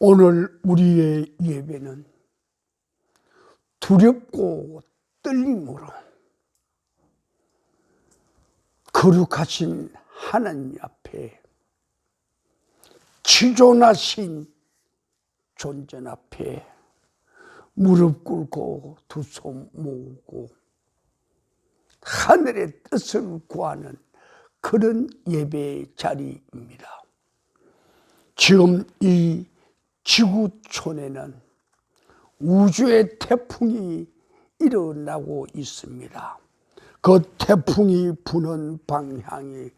오늘 우리의 예배는 두렵고 떨림으로 거룩하신 하나님 앞에, 지존하신 존재 앞에 무릎 꿇고 두 손 모으고 하늘의 뜻을 구하는 그런 예배의 자리입니다. 지금 이 지구촌에는 우주의 태풍이 일어나고 있습니다. 그 태풍이 부는 방향이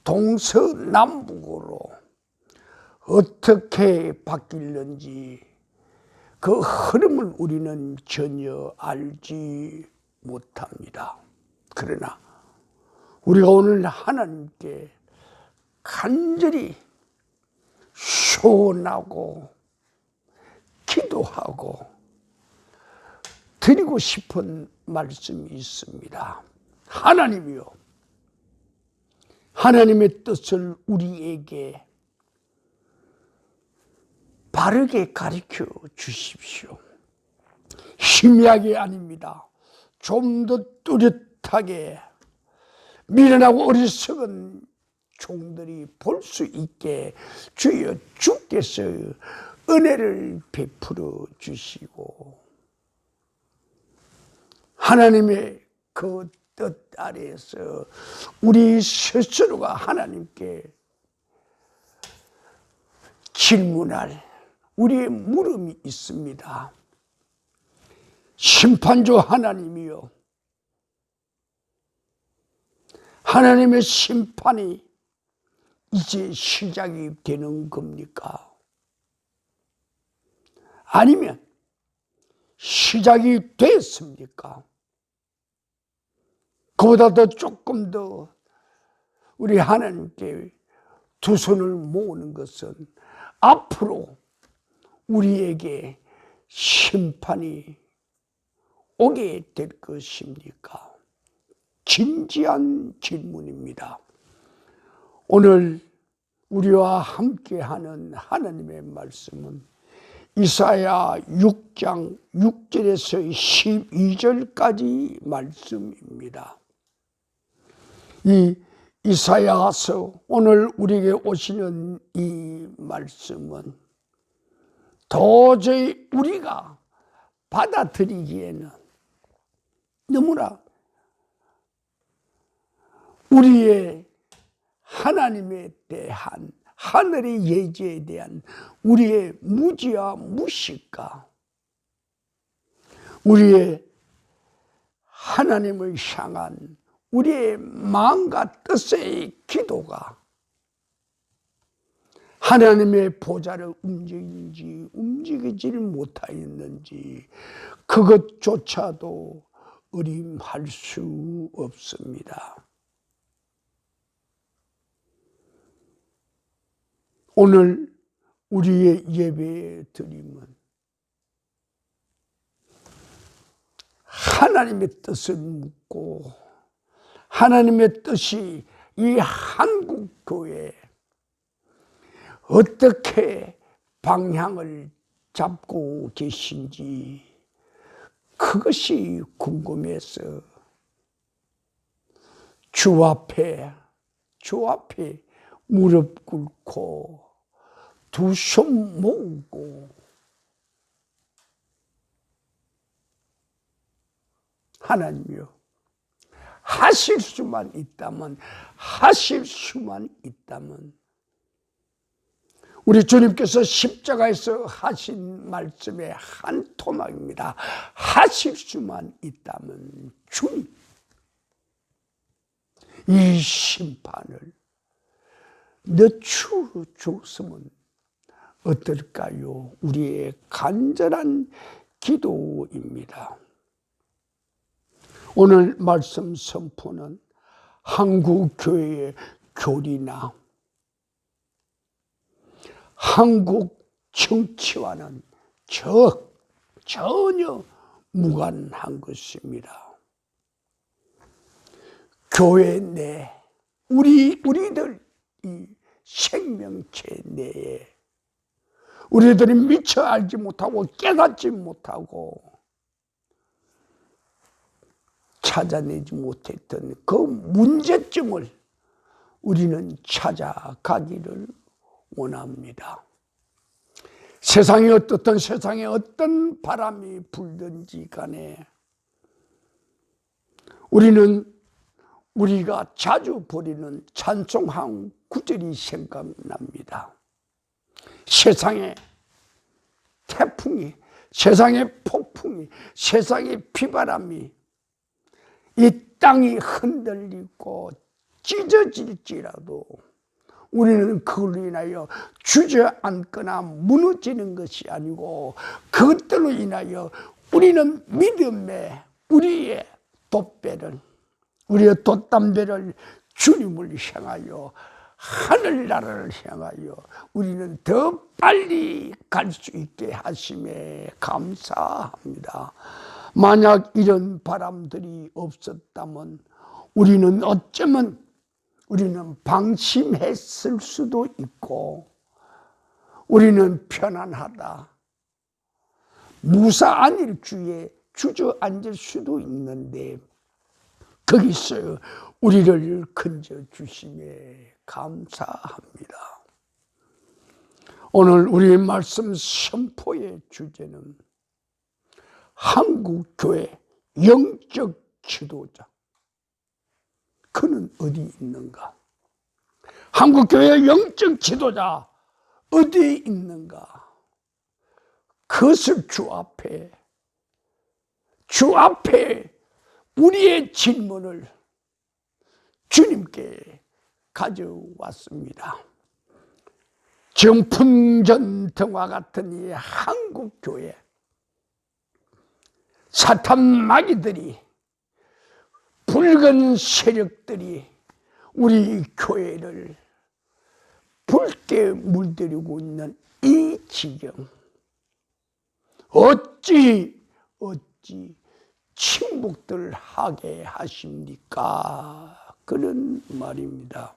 동서남북으로 어떻게 바뀔는지 그 흐름을 우리는 전혀 알지 못합니다. 그러나 우리가 오늘 하나님께 간절히 소원하고 기도하고 드리고 싶은 말씀이 있습니다. 하나님이요, 하나님의 뜻을 우리에게 바르게 가르쳐 주십시오. 희미하게 아닙니다. 좀 더 뚜렷하게 미련하고 어리석은 종들이 볼 수 있게 주여 주께서 은혜를 베풀어 주시고 하나님의 그 뜻 아래에서 우리 스스로가 하나님께 질문할 우리의 물음이 있습니다. 심판주 하나님이요, 하나님의 심판이 이제 시작이 되는 겁니까? 아니면 시작이 됐습니까? 그보다 더 조금 더 우리 하나님께 두 손을 모으는 것은 앞으로 우리에게 심판이 오게 될 것입니까? 진지한 질문입니다. 오늘 우리와 함께하는 하나님의 말씀은 이사야 6장 6절에서 12절까지 말씀입니다. 이 이사야서, 오늘 우리에게 오시는 이 말씀은 도저히 우리가 받아들이기에는 너무나 우리의 하나님에 대한, 하늘의 예지에 대한 우리의 무지와 무식과 우리의 하나님을 향한 우리의 마음과 뜻의 기도가 하나님의 보좌를 움직이는지 움직이지를 못하였는지 그것조차도 의심할 수 없습니다. 오늘 우리의 예배의 드림은 하나님의 뜻을 묻고 하나님의 뜻이 이 한국교회에 어떻게 방향을 잡고 계신지 그것이 궁금해서 주 앞에 무릎 꿇고 두 손 모으고 하나님이요, 하실 수만 있다면 우리 주님께서 십자가에서 하신 말씀의 한 토막입니다. 하실 수만 있다면 주님, 이 심판을 늦추어 줬으면 어떨까요? 우리의 간절한 기도입니다. 오늘 말씀 선포는 한국교회의 교리나 한국 정치와는 전혀 무관한 것입니다. 교회 내 우리들 이 생명체 내에 우리들이 미처 알지 못하고 깨닫지 못하고 찾아내지 못했던 그 문제점을 우리는 찾아가기를 원합니다. 세상에 어떤 바람이 불든지 간에 우리는 우리가 자주 부리는 찬송 한 구절이 생각납니다. 세상의 태풍이, 세상의 폭풍이, 세상의 비바람이 이 땅이 흔들리고 찢어질지라도 우리는 그걸로 인하여 주저앉거나 무너지는 것이 아니고 그것들로 인하여 우리는 믿음의 우리의 돛배를, 우리의 돛담배를 주님을 향하여 하늘나라를 향하여 우리는 더 빨리 갈 수 있게 하심에 감사합니다. 만약 이런 바람들이 없었다면 우리는 어쩌면 방심했을 수도 있고 우리는 편안하다, 무사한 일주에 주저앉을 수도 있는데 거기서 우리를 건져주심에 감사합니다. 오늘 우리의 말씀 선포의 주제는 한국교회 영적 지도자, 그는 어디 있는가? 한국교회 영적 지도자 어디에 있는가? 그것을 주 앞에 우리의 질문을 주님께 가져왔습니다. 정풍전등과 같은 이 한국교회, 사탄 마귀들이, 붉은 세력들이 우리 교회를 붉게 물들이고 있는 이 지경, 어찌 침묵들 하게 하십니까? 그런 말입니다.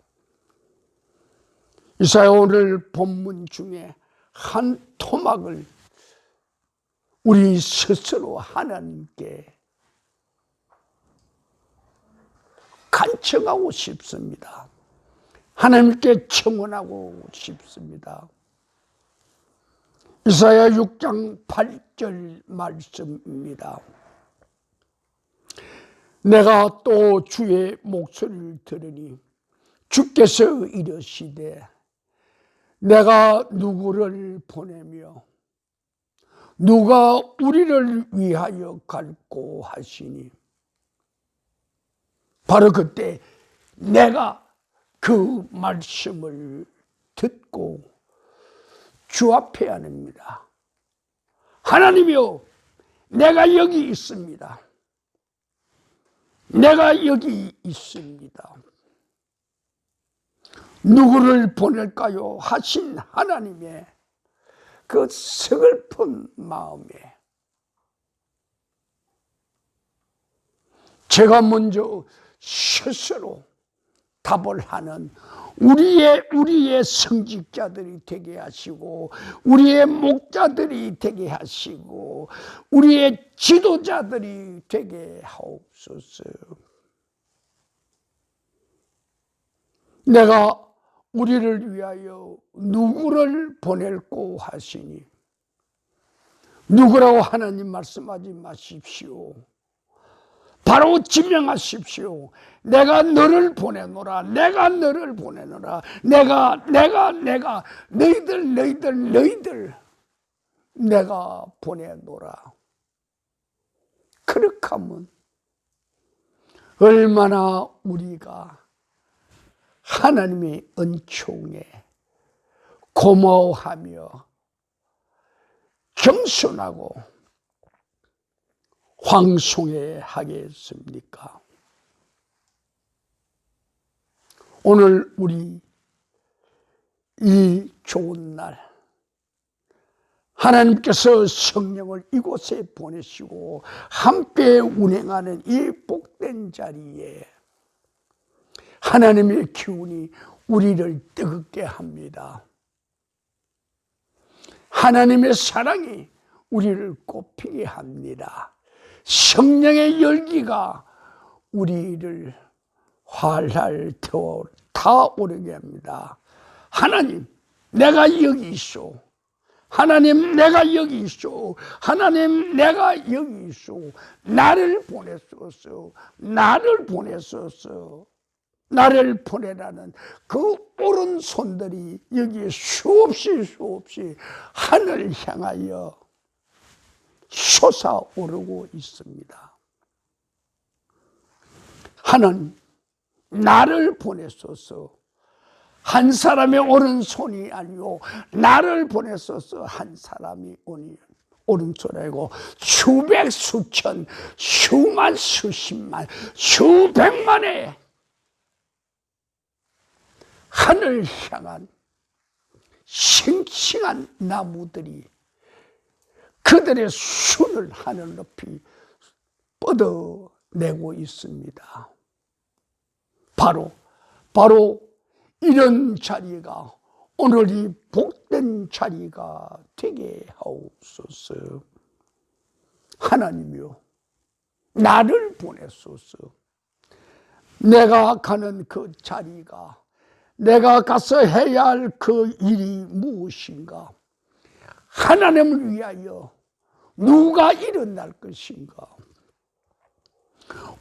이사야 오늘 본문 중에 한 토막을 우리 스스로 하나님께 간청하고 싶습니다. 하나님께 청원하고 싶습니다. 이사야 6장 8절 말씀입니다. 내가 또 주의 목소리를 들으니 주께서 이르시되 내가 누구를 보내며 누가 우리를 위하여 갈고 하시니, 바로 그때 내가 그 말씀을 듣고 주 앞에 합니다. 하나님이여, 내가 여기 있습니다. 내가 여기 있습니다. 누구를 보낼까요? 하신 하나님의 그 서글픈 마음에 제가 먼저 스스로 답을 하는 우리의 성직자들이 되게 하시고, 우리의 목자들이 되게 하시고, 우리의 지도자들이 되게 하옵소서. 내가 우리를 위하여 누구를 보낼고 하시니, 누구라고 하나님 말씀하지 마십시오. 바로 지명하십시오. 내가 너를 보내노라. 내가 너를 보내노라. 내가 너희들 내가 보내노라. 그렇게 하면 얼마나 우리가 하나님의 은총에 고마워하며 겸손하고 황송해 하겠습니까? 오늘 우리 이 좋은 날, 하나님께서 성령을 이곳에 보내시고 함께 운행하는 이 복된 자리에 하나님의 기운이 우리를 뜨겁게 합니다. 하나님의 사랑이 우리를 꽃피게 합니다. 성령의 열기가 우리를 활활 타오르게 합니다. 하나님, 내가 여기 있소. 하나님, 내가 여기 있소. 하나님, 내가 여기 있소. 나를 보내소서. 나를 보내소서. 나를 보내라는 그 오른손들이 여기에 수없이 하늘 향하여 솟아오르고 있습니다. 하나님, 나를 보내소서. 한 사람의 오른손이 아니오 나를 보내소서. 한 사람이 오른손이고 수백 수천 수만 수십만 수백만의 하늘 향한 싱싱한 나무들이 그들의 순을 하늘 높이 뻗어내고 있습니다. 바로 이런 자리가 오늘이 복된 자리가 되게 하옵소서. 하나님이요, 나를 보내소서. 내가 가는 그 자리가, 내가 가서 해야 할 그 일이 무엇인가? 하나님을 위하여 누가 일어날 것인가?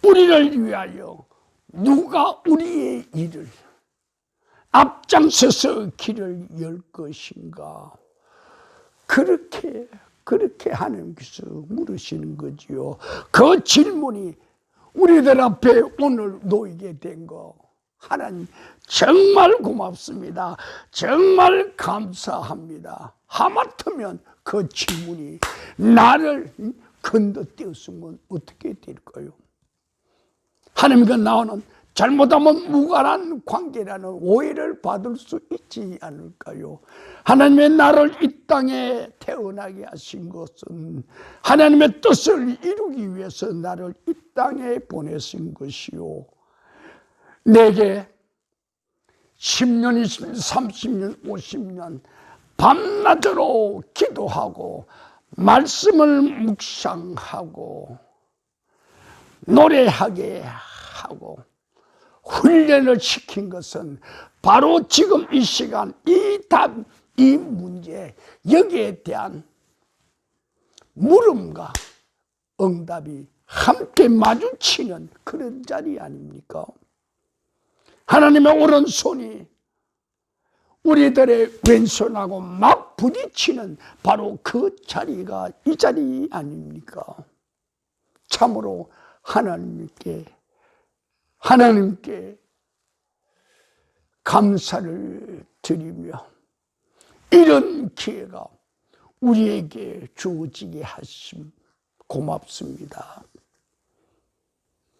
우리를 위하여 누가 우리의 일을 앞장서서 길을 열 것인가? 그렇게 하나님께서 물으시는 거지요. 그 질문이 우리들 앞에 오늘 놓이게 된 거, 하나님 정말 고맙습니다. 정말 감사합니다. 하마터면 그 질문이 나를 건너뛰었으면 어떻게 될까요? 하나님과 나오는 잘못하면 무관한 관계라는 오해를 받을 수 있지 않을까요? 하나님의 나를 이 땅에 태어나게 하신 것은 하나님의 뜻을 이루기 위해서 나를 이 땅에 보내신 것이요, 내게 10년, 20년, 30년, 50년 밤낮으로 기도하고 말씀을 묵상하고 노래하게 하고 훈련을 시킨 것은 바로 지금 이 시간, 이 답, 이 문제, 여기에 대한 물음과 응답이 함께 마주치는 그런 자리 아닙니까? 하나님의 오른손이 우리들의 왼손하고 막 부딪히는 바로 그 자리가 이 자리 아닙니까? 참으로 하나님께 감사를 드리며 이런 기회가 우리에게 주어지게 하심 고맙습니다.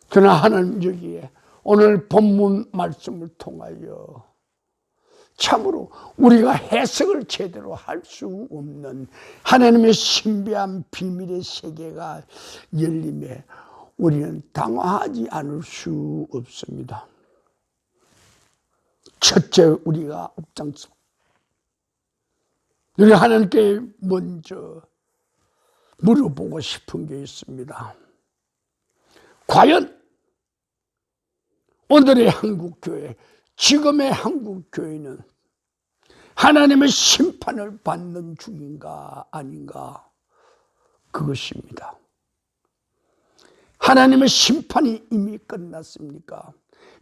그러나 하나님, 여기에 오늘 본문 말씀을 통하여 참으로 우리가 해석을 제대로 할 수 없는 하나님의 신비한 비밀의 세계가 열림에 우리는 당황하지 않을 수 없습니다. 첫째, 우리가 앞장서 우리 하나님께 먼저 물어보고 싶은 게 있습니다. 과연 오늘의 한국교회, 지금의 한국교회는 하나님의 심판을 받는 중인가 아닌가? 그것입니다. 하나님의 심판이 이미 끝났습니까?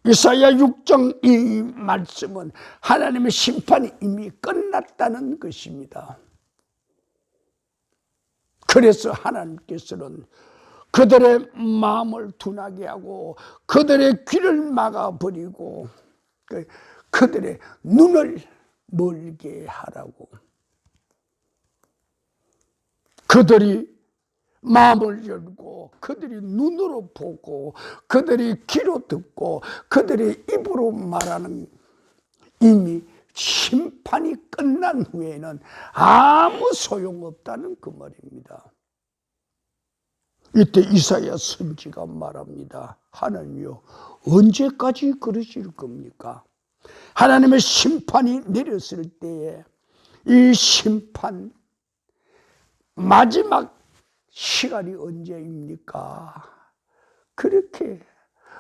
이사야 6장 이 말씀은 하나님의 심판이 이미 끝났다는 것입니다. 그래서 하나님께서는 그들의 마음을 둔하게 하고 그들의 귀를 막아버리고 그들의 눈을 멀게 하라고, 그들이 마음을 열고 그들이 눈으로 보고 그들이 귀로 듣고 그들의 입으로 말하는 이미 심판이 끝난 후에는 아무 소용없다는 그 말입니다. 이때 이사야 선지가 말합니다. 하나님이요, 언제까지 그러실 겁니까? 하나님의 심판이 내렸을 때에 이 심판, 마지막 시간이 언제입니까? 그렇게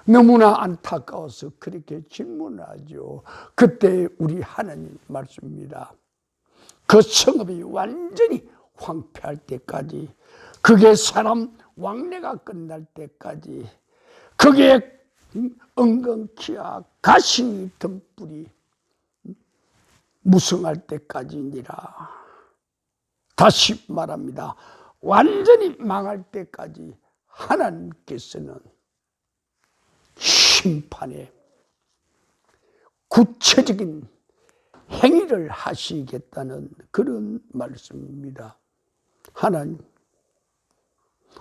너무나 안타까워서 그렇게 질문하죠. 그때 우리 하나님 말씀입니다. 그 성읍이 완전히 황폐할 때까지, 그게 사람 왕래가 끝날 때까지, 그게 엉겅퀴와 가시 등불이 무성할 때까지니라. 다시 말합니다. 완전히 망할 때까지 하나님께서는 심판의 구체적인 행위를 하시겠다는 그런 말씀입니다. 하나님,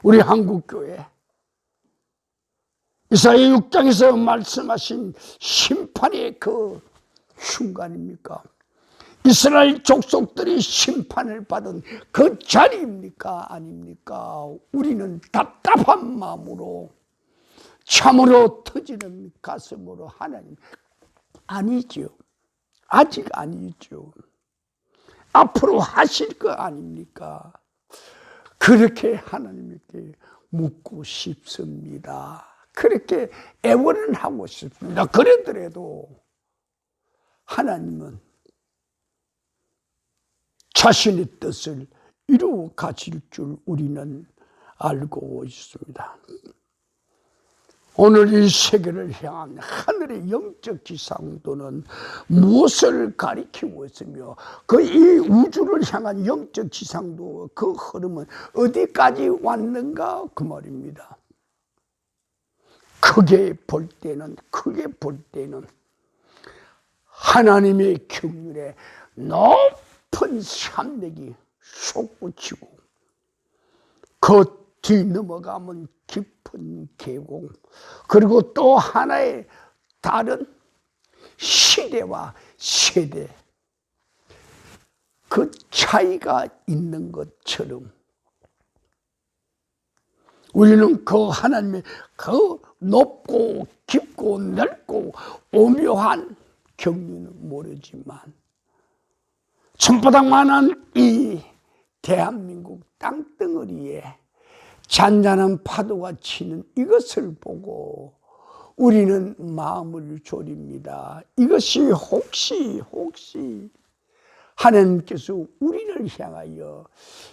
우리 한국교회 이사야 6장에서 말씀하신 심판의 그 순간입니까? 이스라엘 족속들이 심판을 받은 그 자리입니까? 아닙니까? 우리는 답답한 마음으로, 참으로 터지는 가슴으로 하나님, 아니죠. 아직 아니죠. 앞으로 하실 거 아닙니까? 그렇게 하나님께 묻고 싶습니다. 그렇게 애원을 하고 싶습니다. 그러더라도 하나님은 자신의 뜻을 이루어 가실 줄 우리는 알고 있습니다. 오늘 이 세계를 향한 하늘의 영적 지상도는 무엇을 가리키고 있으며, 그 이 우주를 향한 영적 지상도 그 흐름은 어디까지 왔는가 그 말입니다. 크게 볼 때는 하나님의 경륜에 높은 산맥이 솟구치고, 그 뒤 넘어가면 깊은 계곡, 그리고 또 하나의 다른 시대와 세대, 그 차이가 있는 것처럼 우리는 그 하나님의 그 높고 깊고 넓고 오묘한 경륜은 모르지만, 손바닥만한 이 대한민국 땅덩어리에 잔잔한 파도가 치는 이것을 보고 우리는 마음을 졸입니다. 이것이 혹시 하나님께서 우리를 향하여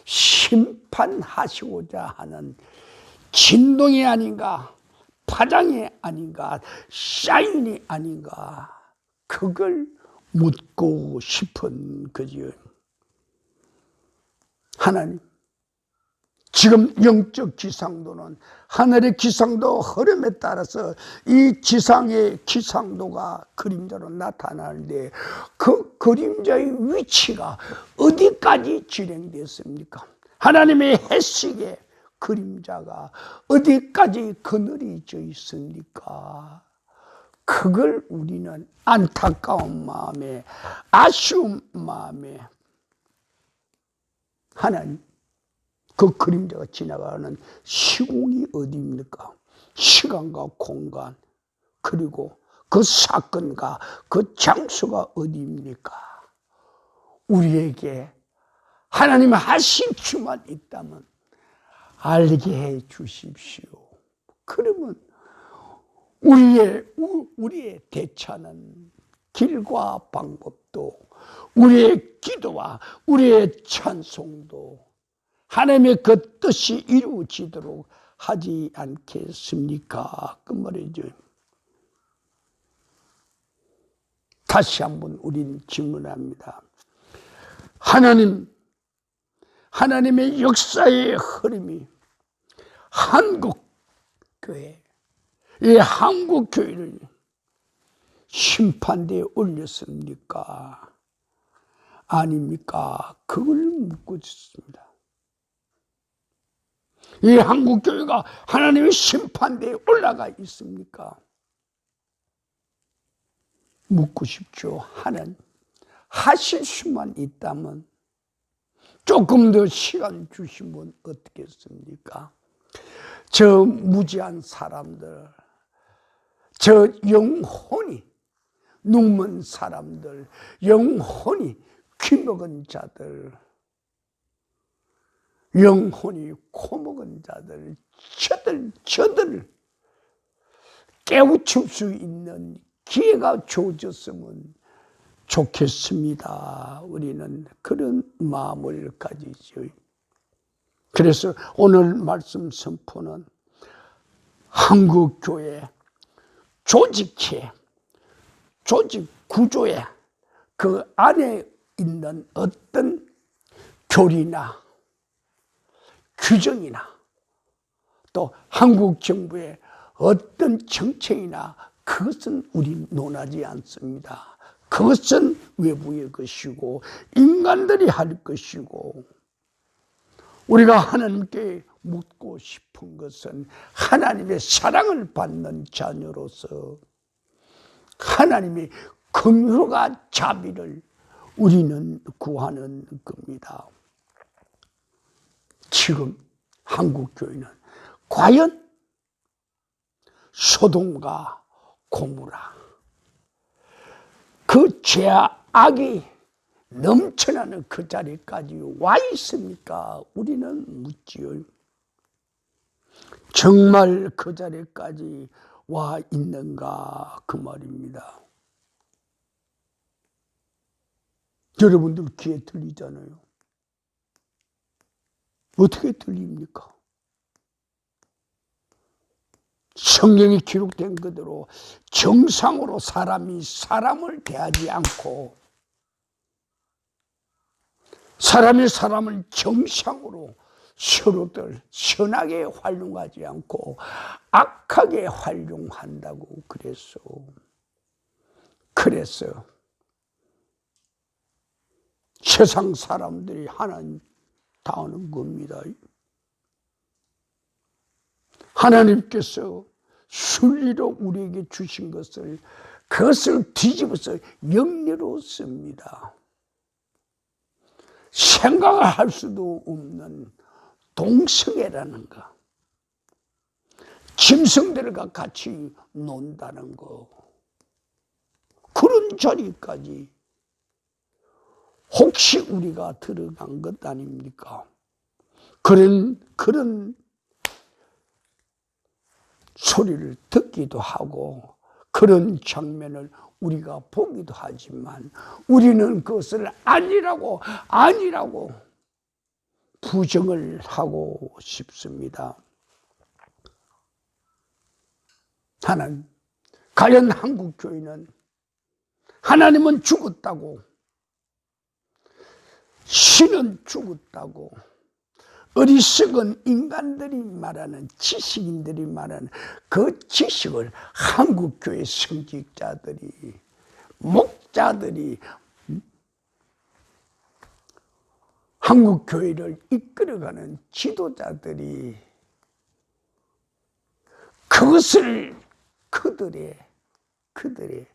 심판하시고자 하는 진동이 아닌가, 파장이 아닌가, 사인이 아닌가, 그걸 묻고 싶은 거지요. 하나님, 지금 영적 기상도는 하늘의 기상도 흐름에 따라서 이 지상의 기상도가 그림자로 나타나는데, 그 그림자의 위치가 어디까지 진행됐습니까? 하나님의 해식의 그림자가 어디까지 그늘이져 있습니까? 그걸 우리는 안타까운 마음에, 아쉬운 마음에, 하나님, 그 그림자가 지나가는 시공이 어디입니까? 시간과 공간, 그리고 그 사건과 그 장소가 어디입니까? 우리에게 하나님 하실 수만 있다면 알게 해 주십시오. 그러면 우리의 대처는 길과 방법도, 우리의 기도와 우리의 찬송도 하나님의 그 뜻이 이루어지도록 하지 않겠습니까? 그 말이죠. 다시 한번 우리는 질문합니다. 하나님의 역사의 흐름이 한국교회, 이 한국교회를 심판대에 올렸습니까? 아닙니까? 그걸 묻고 싶습니다. 이 한국교회가 하나님의 심판대에 올라가 있습니까? 묻고 싶죠. 하나님, 하실 수만 있다면 조금 더 시간 주시면 어떻겠습니까? 저 무지한 사람들, 저 영혼이 눈먼 사람들, 영혼이 귀먹은 자들, 영혼이 코먹은 자들 저들 깨우칠 수 있는 기회가 주어졌으면 좋겠습니다. 우리는 그런 마음을 가지죠. 그래서 오늘 말씀 선포는 한국교회 조직회, 조직 구조에 그 안에 있는 어떤 교리나 규정이나 또 한국 정부의 어떤 정책이나 그것은 우리 논하지 않습니다. 그것은 외부의 것이고 인간들이 할 것이고, 우리가 하나님께 묻고 싶은 것은 하나님의 사랑을 받는 자녀로서 하나님의 긍휼과 자비를 우리는 구하는 겁니다. 지금 한국교회는 과연 소돔과 고모라 그 죄악이 넘쳐나는 그 자리까지 와 있습니까? 우리는 묻지요. 정말 그 자리까지 와 있는가 그 말입니다. 여러분들 귀에 들리잖아요. 어떻게 들립니까? 성경에 기록된 그대로 정상으로 사람이 사람을 대하지 않고, 사람이 사람을 정상으로 서로들 선하게 활용하지 않고 악하게 활용한다고 그랬어. 그래서 세상 사람들이 하나님 당하는 겁니다. 하나님께서 순리로 우리에게 주신 것을 그것을 뒤집어서 영리로 씁니다. 생각을 할 수도 없는 동성애라는 거, 짐승들과 같이 논다는 거, 그런 자리까지 혹시 우리가 들어간 것 아닙니까? 그런 소리를 듣기도 하고 그런 장면을 우리가 보기도 하지만 우리는 그것을 아니라고 부정을 하고 싶습니다. 하나님, 과연 한국교회는 하나님은 죽었다고, 신은 죽었다고, 어리석은 인간들이 말하는, 지식인들이 말하는 그 지식을 한국교회 성직자들이, 목자들이, 한국교회를 이끌어가는 지도자들이 그것을 그들의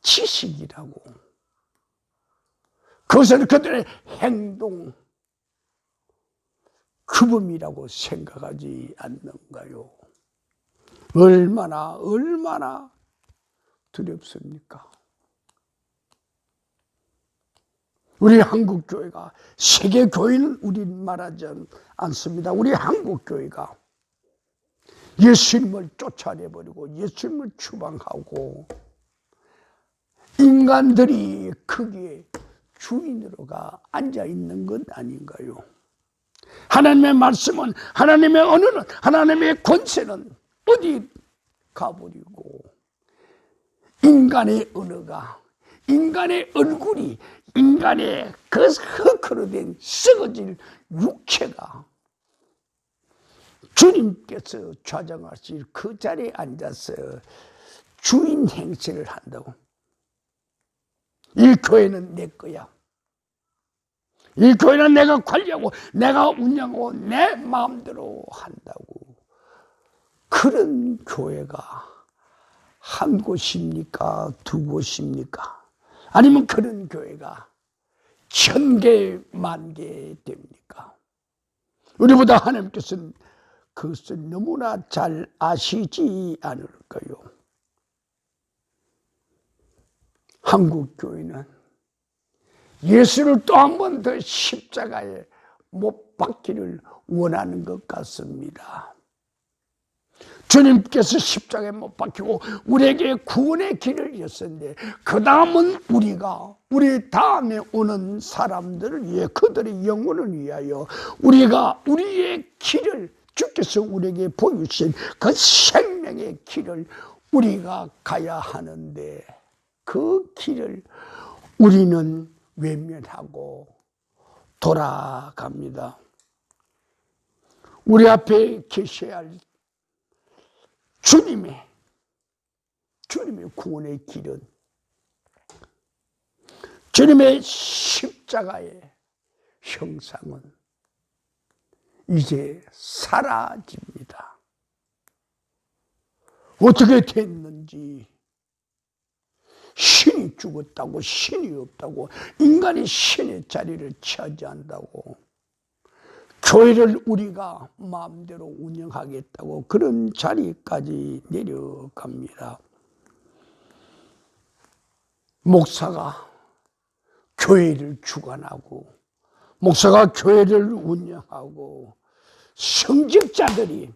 지식이라고, 그것을 그들의 행동 규범이라고 생각하지 않는가요? 얼마나 두렵습니까? 우리 한국교회가, 세계교회는 우리 말하지 않습니다. 우리 한국교회가 예수님을 쫓아내버리고 예수님을 추방하고 인간들이 거기에 주인으로가 앉아있는 것 아닌가요? 하나님의 말씀은, 하나님의 언어는, 하나님의 권세는 어디 가버리고 인간의 언어가, 인간의 얼굴이, 인간의 그 흙으로 썩어질 육체가 주님께서 좌정하실 그 자리에 앉아서 주인 행세를 한다고. 이 교회는 내 거야. 이 교회는 내가 관리하고 내가 운영하고 내 마음대로 한다고. 그런 교회가 한 곳입니까? 두 곳입니까? 아니면 그런 교회가 1000개, 10,000개 됩니까? 우리보다 하나님께서는 그것을 너무나 잘 아시지 않을까요? 한국교회는 예수를 또 한 번 더 십자가에 못 못 받기를 원하는 것 같습니다. 주님께서 십자가에 못 박히고 우리에게 구원의 길을 여셨는데, 그 다음은 우리 다음에 오는 사람들을 위해, 그들의 영혼을 위하여 우리가 우리의 길을, 주께서 우리에게 보여주신 그 생명의 길을 우리가 가야 하는데, 그 길을 우리는 외면하고 돌아갑니다. 우리 앞에 계셔야 할 주님의 구원의 길은, 주님의 십자가의 형상은 이제 사라집니다. 어떻게 됐는지, 신이 죽었다고, 신이 없다고, 인간이 신의 자리를 차지한다고, 교회를 우리가 마음대로 운영하겠다고 그런 자리까지 내려갑니다. 목사가 교회를 주관하고, 목사가 교회를 운영하고, 성직자들이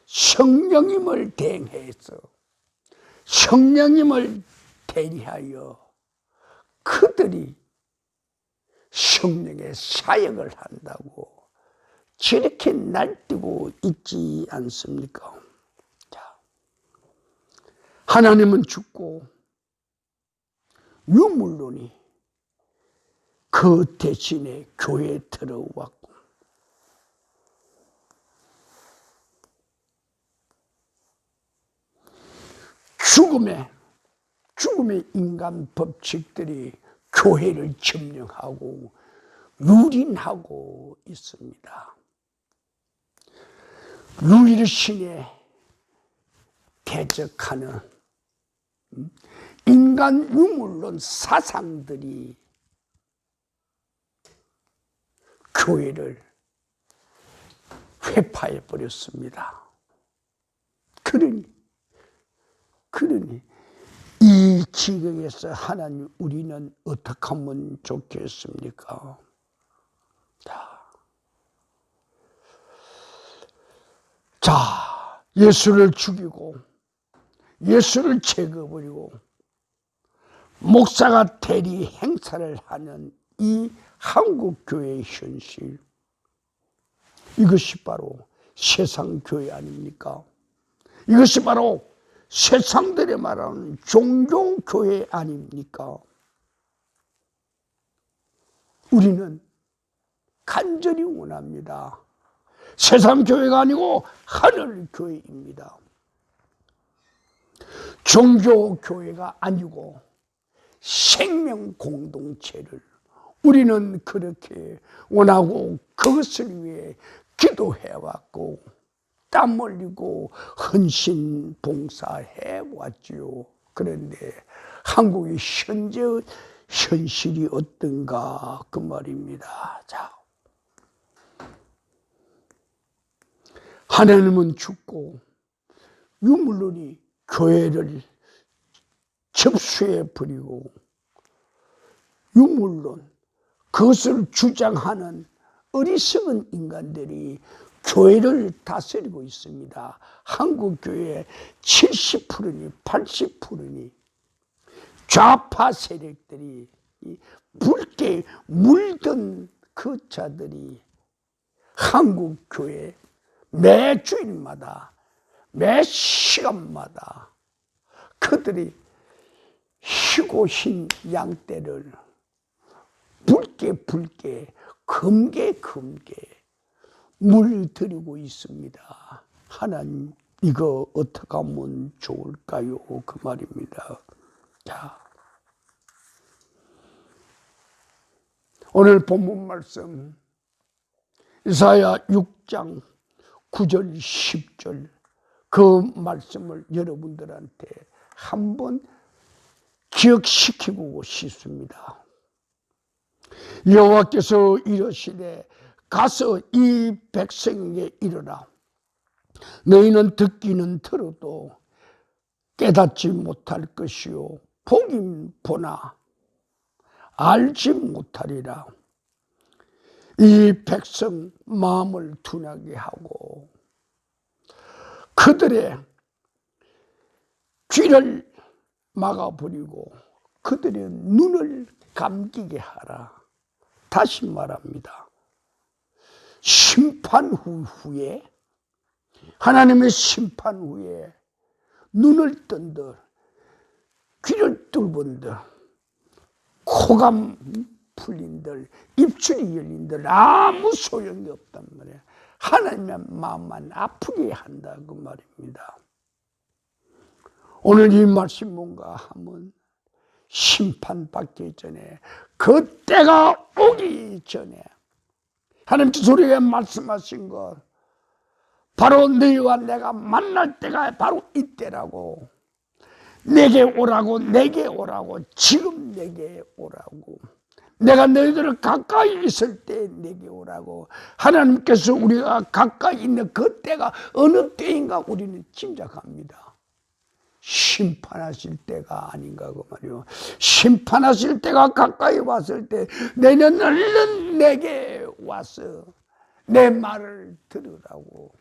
성령님을 대행해서 성령님을 대리하여 그들이 성령의 사역을 한다고 저렇게 날뛰고 있지 않습니까? 자, 하나님은 죽고 유물론이 그 대신에 교회에 들어왔고, 죽음의 인간 법칙들이 교회를 점령하고 유린하고 있습니다. 누리를 신에 대적하는 인간 유물론 사상들이 교회를 회파해 버렸습니다. 그러니 이 지경에서 하나님, 우리는 어떻게 하면 좋겠습니까? 자, 예수를 죽이고 예수를 제거버리고 목사가 대리 행사를 하는 이 한국교회의 현실, 이것이 바로 세상교회 아닙니까? 이것이 바로 세상들이 말하는 종교교회 아닙니까? 우리는 간절히 원합니다. 세상교회가 아니고 하늘교회입니다. 종교교회가 아니고 생명공동체를 우리는 그렇게 원하고 그것을 위해 기도해왔고 땀 흘리고 헌신 봉사해왔지요. 그런데 한국의 현재 현실이 어떤가 그 말입니다. 자, 하나님은 죽고 유물론이 교회를 접수해 버리고, 유물론 그것을 주장하는 어리석은 인간들이 교회를 다스리고 있습니다. 한국 교회의 70%니 80%니 좌파 세력들이, 붉게 물든 그 자들이 한국 교회 매 주일마다 매 시간마다 그들이 희고 흰 양떼를 붉게 검게 물들이고 있습니다. 하나님, 이거 어떻게 하면 좋을까요? 그 말입니다. 자, 오늘 본문 말씀 이사야 6장 9절 10절 그 말씀을 여러분들한테 한번 기억시키고 싶습니다. 여호와께서 이르시되 가서 이 백성에게 이르라. 너희는 듣기는 들어도 깨닫지 못할 것이요 보긴 보나 알지 못하리라. 이 백성 마음을 둔하게 하고 그들의 귀를 막아버리고 그들의 눈을 감기게 하라. 다시 말합니다. 심판 후에, 하나님의 심판 후에 눈을 뜬들, 귀를 뚫은들, 코가 풀린들, 입술이 열린들 아무 소용이 없단 말이에요. 하나님의 마음만 아프게 한다 그 말입니다. 오늘 이 말씀 뭔가 하면 심판받기 전에, 그 때가 오기 전에 하나님께서 우리에게 말씀하신 것, 바로 너희와 내가 만날 때가 바로 이때라고. 내게 오라고, 내게 오라고, 지금 내게 오라고. 내가 너희들을 가까이 있을 때 내게 오라고. 하나님께서 우리가 가까이 있는 그 때가 어느 때인가 우리는 짐작합니다. 심판하실 때가 아닌가 그 말이요. 심판하실 때가 가까이 왔을 때 너희는 얼른 내게 와서 내 말을 들으라고,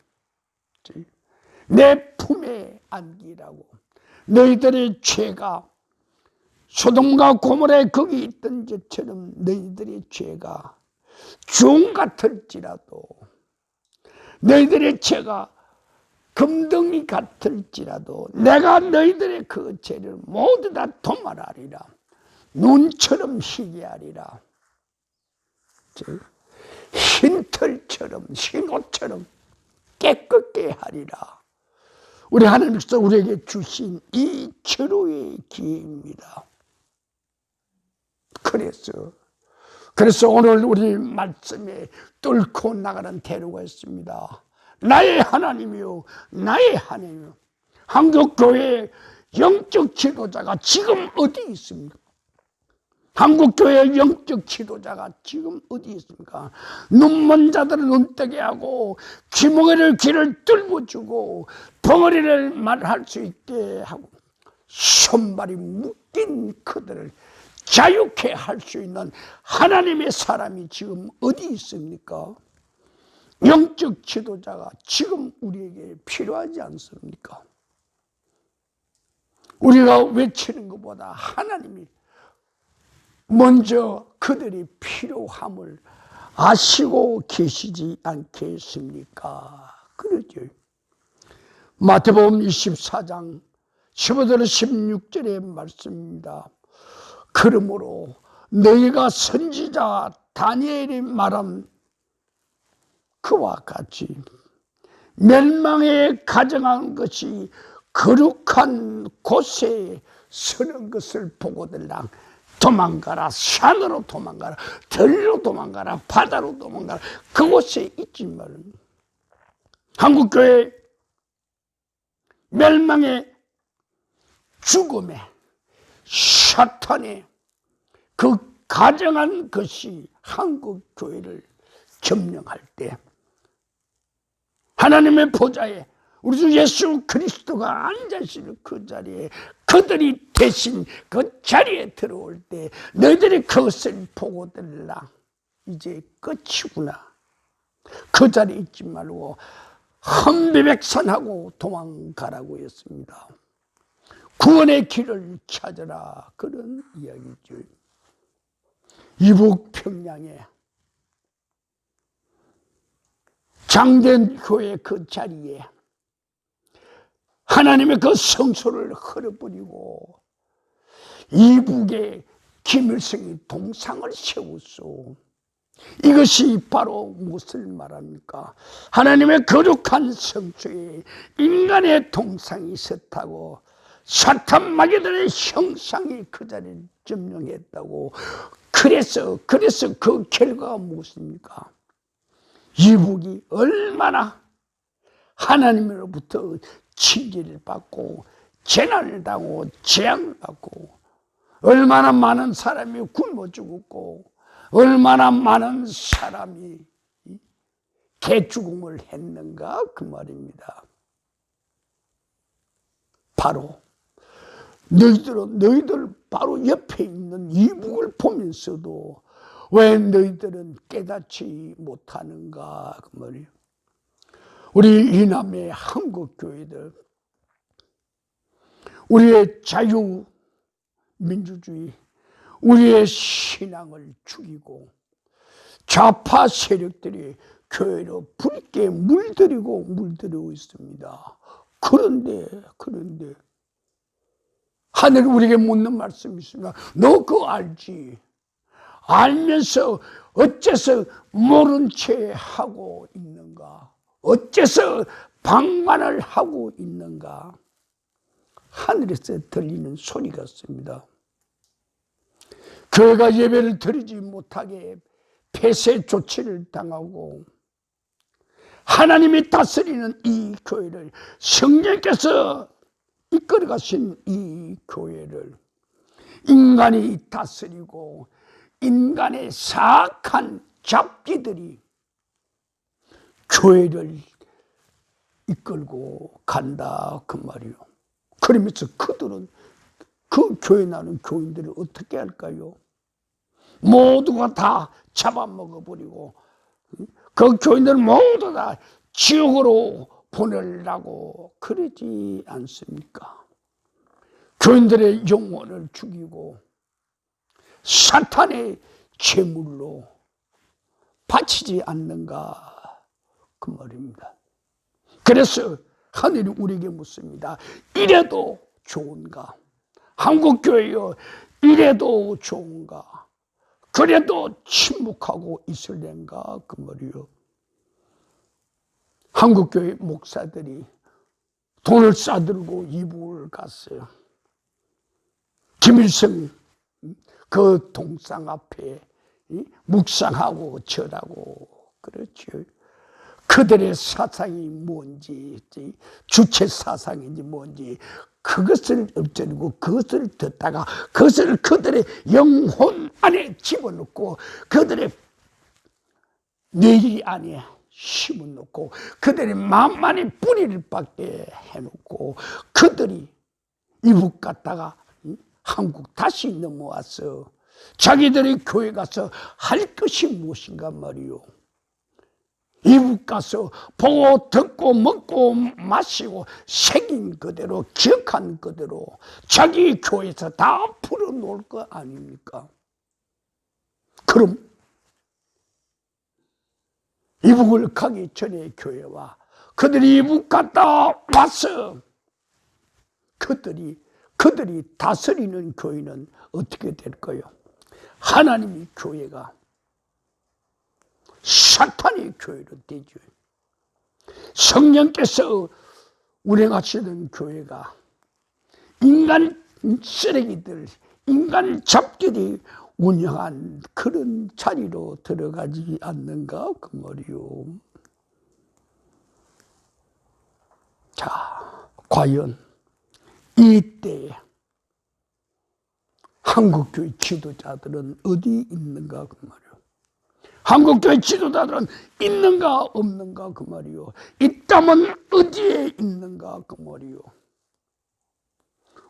내 품에 안기라고. 너희들의 죄가 소돔과 고모라에 거기 있던 것처럼 너희들의 죄가 종 같을지라도, 너희들의 죄가 금덩이 같을지라도 내가 너희들의 그 죄를 모두 다 도말하리라. 눈처럼 희게 하리라. 흰 털처럼, 흰 옷처럼 깨끗게 하리라. 우리 하나님께서 우리에게 주신 이 절호의 기회입니다. 그래서 오늘 우리 말씀에 뚫고 나가는 대로가 있습니다. 나의 하나님이요, 나의 하나님이요. 한국교회의 영적 지도자가 지금 어디 있습니까? 한국교회의 영적 지도자가 지금 어디 있습니까? 눈먼 자들을 눈뜨게 하고, 귀멍이를 귀를 뚫어주고, 벙어리를 말할 수 있게 하고, 손발이 묶인 그들을 자유케 할 수 있는 하나님의 사람이 지금 어디 있습니까? 영적 지도자가 지금 우리에게 필요하지 않습니까? 우리가 외치는 것보다 하나님이 먼저 그들이 필요함을 아시고 계시지 않겠습니까? 그러죠. 마태복음 24장 15절 16절의 말씀입니다. 그러므로 너희가 선지자 다니엘이 말한 그와 같이 멸망에 가정한 것이 거룩한 곳에 서는 것을 보고들랑 도망가라. 산으로 도망가라. 들로 도망가라. 바다로 도망가라. 그곳에 있지 말입니다. 한국교회 멸망의 죽음에 사탄의 그 가정한 것이 한국교회를 점령할 때 하나님의 보좌에 우리 주 예수 그리스도가 앉으시는 그 자리에 그들이 대신 그 자리에 들어올 때 너희들이 그것을 보고들라. 이제 끝이구나. 그 자리에 있지 말고 헌비백산하고 도망가라고 했습니다. 구원의 길을 찾아라. 그런 이야기죠. 이북평양에 장대교회 그 자리에 하나님의 그 성소를 헐어버리고 이북에 김일성이 동상을 세웠소. 이것이 바로 무엇을 말합니까? 하나님의 거룩한 성소에 인간의 동상이 있었다고, 사탄 마귀들의 형상이 그 자리를 점령했다고. 그래서 그 결과가 무엇입니까? 이북이 얼마나 하나님으로부터 징계를 받고 재난을 당하고 재앙을 받고, 얼마나 많은 사람이 굶어 죽었고, 얼마나 많은 사람이 개죽음을 했는가 그 말입니다. 바로 너희들 바로 옆에 있는 이북을 보면서도 왜 너희들은 깨닫지 못하는가 그 말이에요. 우리 이남의 한국교회들, 우리의 자유민주주의, 우리의 신앙을 죽이고 좌파 세력들이 교회로 붉게 물들이고 있습니다. 그런데 하늘 우리에게 묻는 말씀이 있습니다. 너 그거 알지? 알면서 어째서 모른 채 하고 있는가? 어째서 방관을 하고 있는가? 하늘에서 들리는 소리 같습니다. 교회가 예배를 드리지 못하게 폐쇄 조치를 당하고 하나님이 다스리는 이 교회를, 성령께서 이끌어 가신 이 교회를 인간이 다스리고 인간의 사악한 잡기들이 교회를 이끌고 간다 그 말이요. 그러면서 그들은 그 교회 나는 교인들을 어떻게 할까요? 모두가 다 잡아먹어버리고 그 교인들 모두 다 지옥으로 보내려고 그러지 않습니까? 교인들의 영혼을 죽이고 사탄의 제물로 바치지 않는가 그 말입니다. 그래서 하늘이 우리에게 묻습니다. 이래도 좋은가? 한국교회여, 이래도 좋은가? 그래도 침묵하고 있을랜가 그 말이요. 한국교회 목사들이 돈을 싸들고 이북을 갔어요. 김일성 그 동상 앞에 묵상하고 절하고 그렇죠. 그들의 사상이 뭔지, 주체 사상인지 뭔지 그것을 엎드리고 그것을 듣다가 그것을 그들의 영혼 안에 집어넣고 그들의 뇌리 안에 심어놓고 그들의 마음 안에 뿌리를 받게 해놓고 그들이 이북 갔다가 한국 다시 넘어와서 자기들의 교회 가서 할 것이 무엇인가 말이요. 이북 가서 보고 듣고 먹고 마시고 새긴 그대로 기억한 그대로 자기 교회에서 다 풀어놓을 거 아닙니까? 그럼 이북을 가기 전에 교회와 그들이 이북 갔다 와서 그들이 다스리는 교회는 어떻게 될까요? 하나님의 교회가 사탄의 교회로 되죠. 성령께서 운행하시는 교회가 인간 쓰레기들, 인간 잡들이 운영한 그런 자리로 들어가지 않는가 그 말이요. 자, 과연 이때에 한국교회 지도자들은 어디 있는가 그 말이요. 한국교회 지도자들은 있는가 없는가 그 말이요. 있다면 어디에 있는가 그 말이요.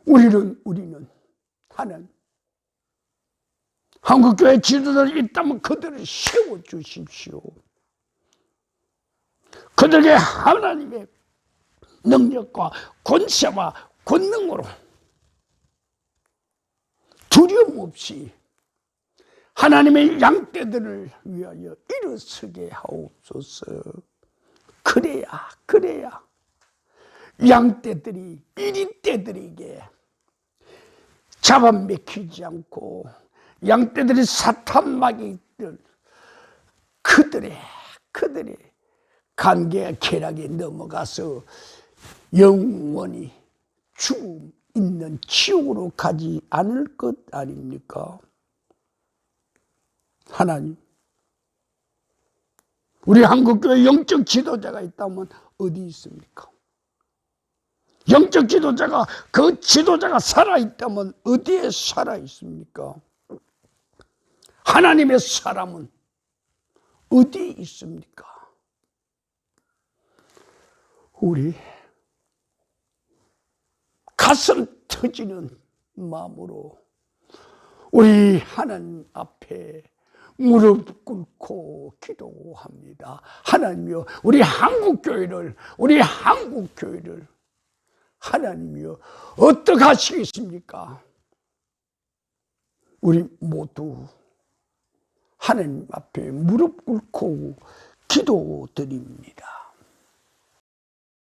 우리는 하나님 한국교회 지도자들이 있다면 그들을 세워주십시오. 그들에게 하나님의 능력과 권세와 권능으로 두려움 없이 하나님의 양떼들을 위하여 일어서게 하옵소서. 그래야 양떼들이 이리떼들에게 잡아먹히지 않고 양떼들이 사탄마귀들 그들의 관계와 쾌락에 넘어가서 영원히 죽음 있는 지옥으로 가지 않을 것 아닙니까? 하나님, 우리 한국교회 영적 지도자가 있다면 어디 있습니까? 영적 지도자가 그 지도자가 살아있다면 어디에 살아있습니까? 하나님의 사람은 어디 있습니까? 우리 가슴 터지는 마음으로 우리 하나님 앞에 무릎 꿇고 기도합니다. 하나님이여, 우리 한국교회를 하나님이여 어떻게 하시겠습니까? 우리 모두 하나님 앞에 무릎 꿇고 기도드립니다.